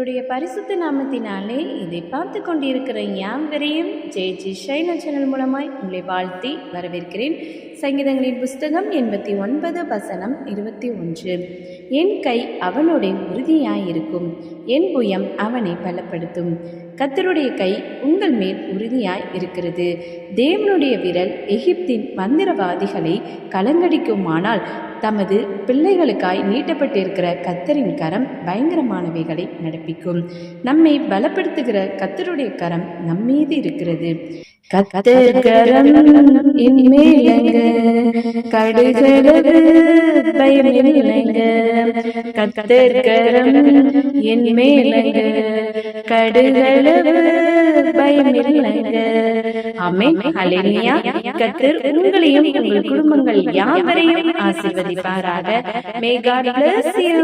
கர்த்தருடைய பரிசுத்த நாமத்தினாலே இதை பார்த்து கொண்டிருக்கிற யாவரையும் ஜெயஜி ஷைனா சேனல் மூலமாய் உங்களை வாழ்த்தி வரவேற்கிறேன். சங்கீதங்களின் புஸ்தகம் 89 வசனம் 21. என் கை அவனுடைய உறுதியாயிருக்கும், என் புயம் அவனை பலப்படுத்தும். கர்த்தருடைய கை உங்கள் மேல் உறுதியாய் இருக்கிறது. தேவனுடைய விரல் எகிப்தின் மந்திரவாதிகளை கலங்கடிக்குமானால் தமது பிள்ளைகளுக்காய் நீட்டப்பட்டிருக்கிற கர்த்தரின் கரம் பயங்கரமானவைகளை நடப்பிக்கும். நம்மை பலப்படுத்துகிற கர்த்தருடைய கரம் நம்மீது இருக்கிறது. கர்த்தர் கரம் என் மேலங்க, கடுகளவு பயமில்லைங்க. கர்த்தர் கரம் என் மேலங்க, கடுகளவு பயமில்லைங்க. ஆமென், ஹல்லேலூயா. கர்த்தர் உங்களையும் உங்கள் குடும்பங்கள் யாவரையும் ஆசீர்வதிப்பாராக. May God bless you.